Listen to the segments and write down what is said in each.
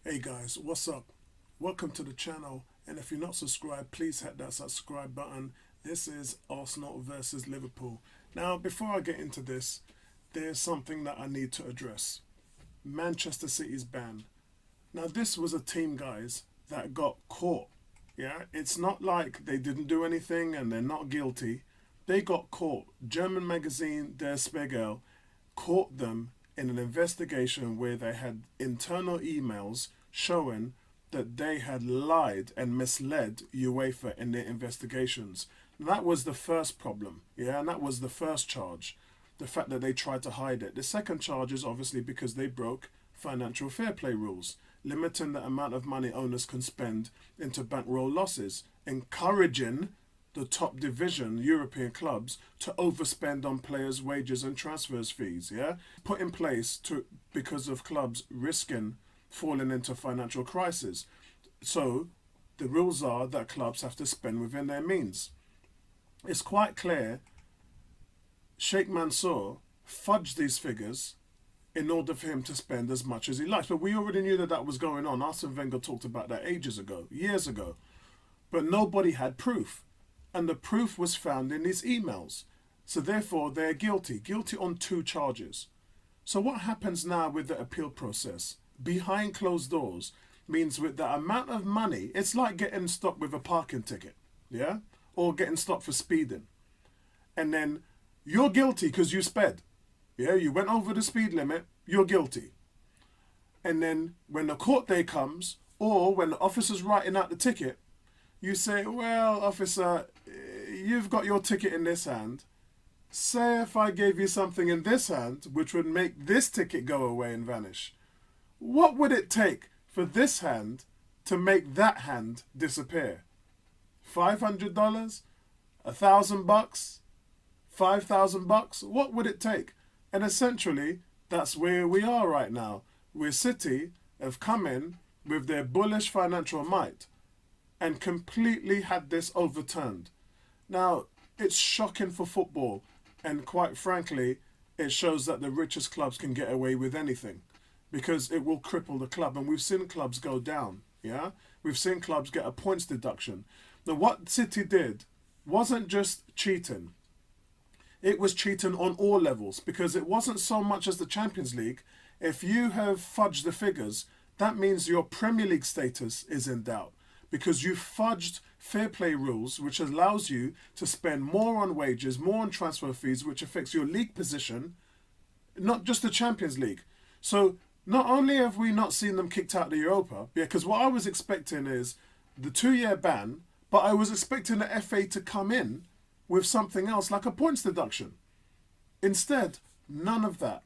Hey guys, what's up? Welcome to the channel, and if you're not subscribed, please hit that subscribe button. This is Arsenal versus Liverpool. Now, before I get into this, there's something that I need to address. Manchester City's ban. Now, this was a team, guys, that got caught. Yeah, it's not like they didn't do anything and they're not guilty. They got caught. German magazine Der Spiegel caught them in an investigation where they had internal emails showing that they had lied and misled UEFA in their investigations. That was the first problem, yeah, and that was the first charge, the fact that they tried to hide it. The second charge is obviously because they broke financial fair play rules, limiting the amount of money owners can spend into bankroll losses, encouraging the top division European clubs to overspend on players' wages and transfers fees, yeah? Put in place to because of clubs risking falling into financial crisis. So the rules are that clubs have to spend within their means. It's quite clear Sheikh Mansour fudged these figures in order for him to spend as much as he likes. But we already knew that that was going on. Arsene Wenger talked about that ages ago, years ago. But nobody had proof. And the proof was found in these emails. So therefore, they're guilty. Guilty on two charges. So what happens now with the appeal process? Behind closed doors means with the amount of money, it's like getting stopped with a parking ticket, yeah? Or getting stopped for speeding. And then you're guilty because you sped. Yeah, you went over the speed limit, you're guilty. And then when the court day comes, or when the officer's writing out the ticket, you say, well, officer, you've got your ticket in this hand. Say if I gave you something in this hand, which would make this ticket go away and vanish. What would it take for this hand to make that hand disappear? $500? $1,000? $5,000? What would it take? And essentially, that's where we are right now. Where City have come in with their bullish financial might and completely had this overturned. Now, it's shocking for football, and quite frankly, it shows that the richest clubs can get away with anything because it will cripple the club. And we've seen clubs go down, yeah? We've seen clubs get a points deduction. Now, what City did wasn't just cheating. It was cheating on all levels because it wasn't so much as the Champions League. If you have fudged the figures, that means your Premier League status is in doubt because you fudged fair play rules, which allows you to spend more on wages, more on transfer fees, which affects your league position, not just the Champions League. So not only have we not seen them kicked out of the Europa, because what I was expecting is the 2-year ban, but I was expecting the FA to come in with something else like a points deduction. Instead, none of that.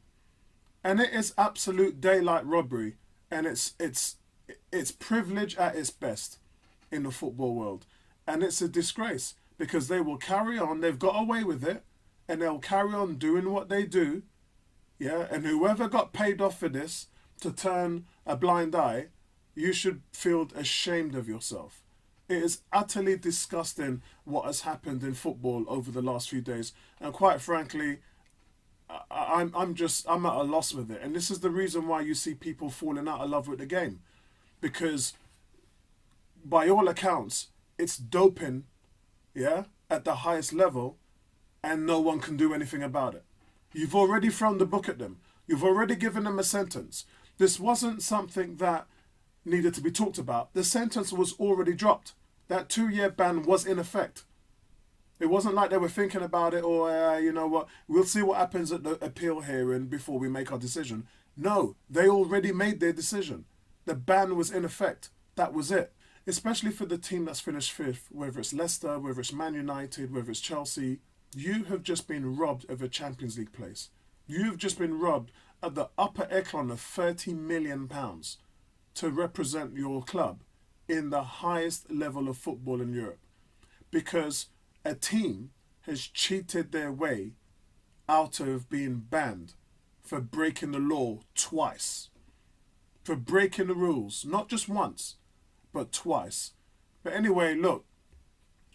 And it is absolute daylight robbery, and it's privilege at its best in the football world. And it's a disgrace because they will carry on, they've got away with it, and they'll carry on doing what they do. Yeah, and whoever got paid off for this to turn a blind eye, you should feel ashamed of yourself. It is utterly disgusting what has happened in football over the last few days, and quite frankly, I'm at a loss with it. And this is the reason why you see people falling out of love with the game, because by all accounts, it's doping, yeah, at the highest level, and no one can do anything about it. You've already thrown the book at them. You've already given them a sentence. This wasn't something that needed to be talked about. The sentence was already dropped. That 2-year ban was in effect. It wasn't like they were thinking about it or, you know what, we'll see what happens at the appeal hearing before we make our decision. No, they already made their decision. The ban was in effect. That was it. Especially for the team that's finished fifth, whether it's Leicester, whether it's Man United, whether it's Chelsea, you have just been robbed of a Champions League place. You've just been robbed at the upper echelon of £30 million to represent your club in the highest level of football in Europe. Because a team has cheated their way out of being banned for breaking the law twice. For breaking the rules, not just once, but twice. But anyway, look,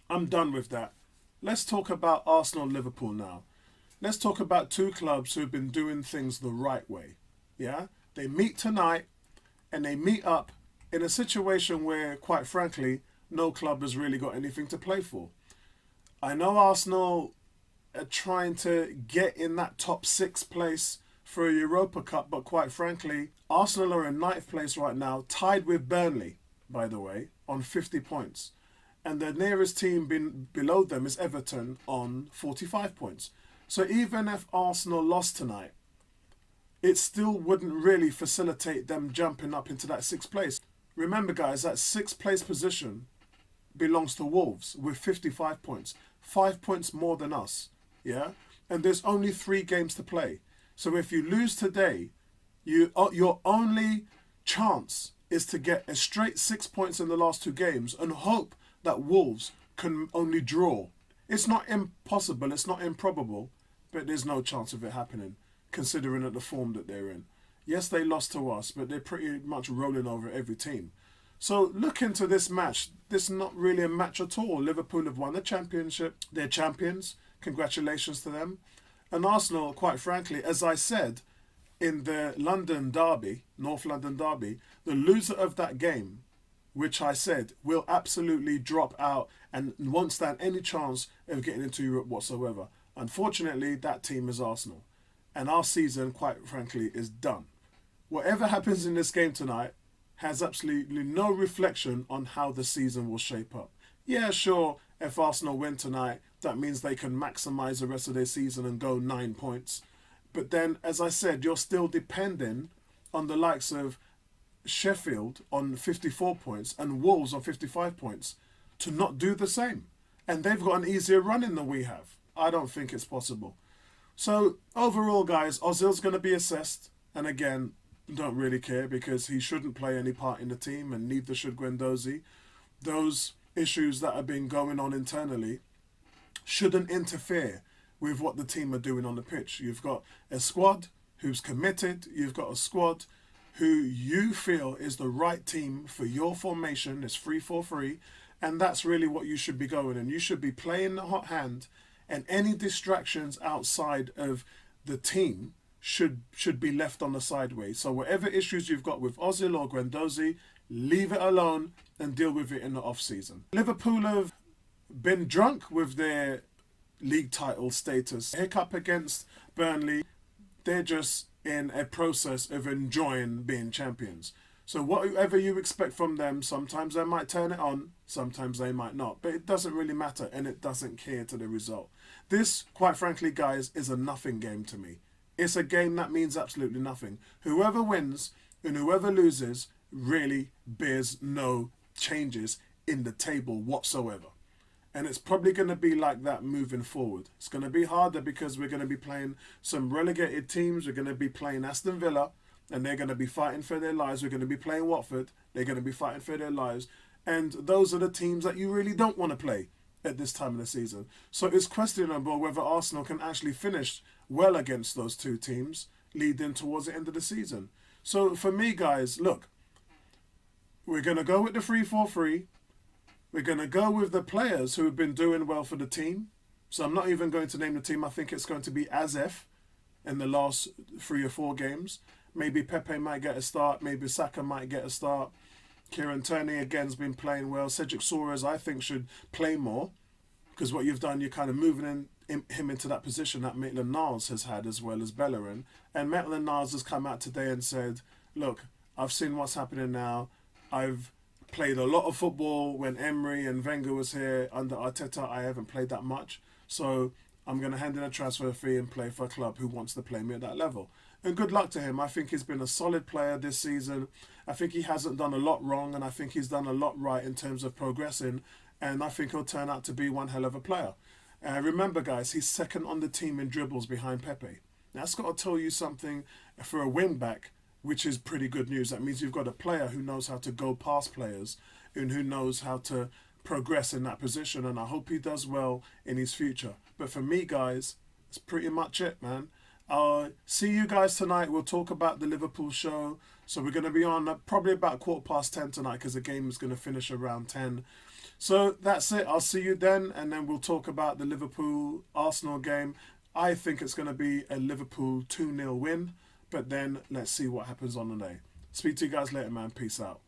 I'm done with that. Let's talk about Arsenal and Liverpool now. Let's talk about two clubs who've been doing things the right way. Yeah? They meet tonight and they meet up in a situation where, quite frankly, no club has really got anything to play for. I know Arsenal are trying to get in that top 6 place for a Europa Cup, but quite frankly, Arsenal are in 9th place right now, tied with Burnley, by the way, on 50 points. And the nearest team below them is Everton on 45 points. So even if Arsenal lost tonight, it still wouldn't really facilitate them jumping up into that 6th place. Remember, guys, that 6th place position belongs to Wolves with 55 points. 5 points more than us, yeah? And there's only 3 games to play. So if you lose today, your only chance is to get a straight 6 points in the last 2 games and hope that Wolves can only draw. It's not impossible, it's not improbable, but there's no chance of it happening, considering the form that they're in. Yes, they lost to us, but they're pretty much rolling over every team. So look into this match. This is not really a match at all. Liverpool have won the championship. They're champions. Congratulations to them. And Arsenal, quite frankly, as I said, in the London derby, North London derby, the loser of that game, which I said will absolutely drop out and won't stand any chance of getting into Europe whatsoever. Unfortunately, that team is Arsenal. And our season, quite frankly, is done. Whatever happens in this game tonight has absolutely no reflection on how the season will shape up. Yeah, sure, if Arsenal win tonight, that means they can maximise the rest of their season and go 9 points. But then, as I said, you're still depending on the likes of Sheffield on 54 points and Wolves on 55 points to not do the same. And they've got an easier run-in than we have. I don't think it's possible. So, overall, guys, Ozil's going to be assessed. And again, don't really care because he shouldn't play any part in the team and neither should Guendouzi. Those issues that have been going on internally shouldn't interfere with what the team are doing on the pitch. You've got a squad who's committed. You've got a squad who you feel is the right team for your formation. It's 3-4-3, and that's really what you should be going in. You should be playing the hot hand, and any distractions outside of the team should be left on the sideways. So whatever issues you've got with Ozil or Guendouzi, leave it alone and deal with it in the off-season. Liverpool have been drunk with their league title status. Hiccup against Burnley, they're just in a process of enjoying being champions. So whatever you expect from them, sometimes they might turn it on, sometimes they might not. But it doesn't really matter, and it doesn't care to the result. This, quite frankly, guys, is a nothing game to me. It's a game that means absolutely nothing. Whoever wins and whoever loses really bears no changes in the table whatsoever. And it's probably going to be like that moving forward. It's going to be harder because we're going to be playing some relegated teams. We're going to be playing Aston Villa, and they're going to be fighting for their lives. We're going to be playing Watford. They're going to be fighting for their lives. And those are the teams that you really don't want to play at this time of the season. So it's questionable whether Arsenal can actually finish well against those two teams leading towards the end of the season. So for me, guys, look, we're going to go with the 3-4-3. We're going to go with the players who have been doing well for the team. So I'm not even going to name the team. I think it's going to be as if in the last 3 or 4 games. Maybe Pepe might get a start. Maybe Saka might get a start. Kieran Tierney, again, has been playing well. Cedric Soares, I think, should play more. Because what you've done, you're kind of moving him into that position that Maitland-Niles has had, as well as Bellerin. And Maitland-Niles has come out today and said, look, I've seen what's happening now. I've played a lot of football when Emery and Wenger was here. Under Arteta, I haven't played that much. So I'm going to hand in a transfer fee and play for a club who wants to play me at that level. And good luck to him. I think he's been a solid player this season. I think he hasn't done a lot wrong, and I think he's done a lot right in terms of progressing. And I think he'll turn out to be one hell of a player. Remember, guys, he's second on the team in dribbles behind Pepe. That's got to tell you something for a wing-back, which is pretty good news. That means you've got a player who knows how to go past players and who knows how to progress in that position. And I hope he does well in his future. But for me, guys, that's pretty much it, man. I'll see you guys tonight. We'll talk about the Liverpool show. So we're going to be on probably about 10:15 tonight because the game is going to finish around 10. So that's it. I'll see you then. And then we'll talk about the Liverpool-Arsenal game. I think it's going to be a Liverpool 2-0 win. But then let's see what happens on the day. Speak to you guys later, man. Peace out.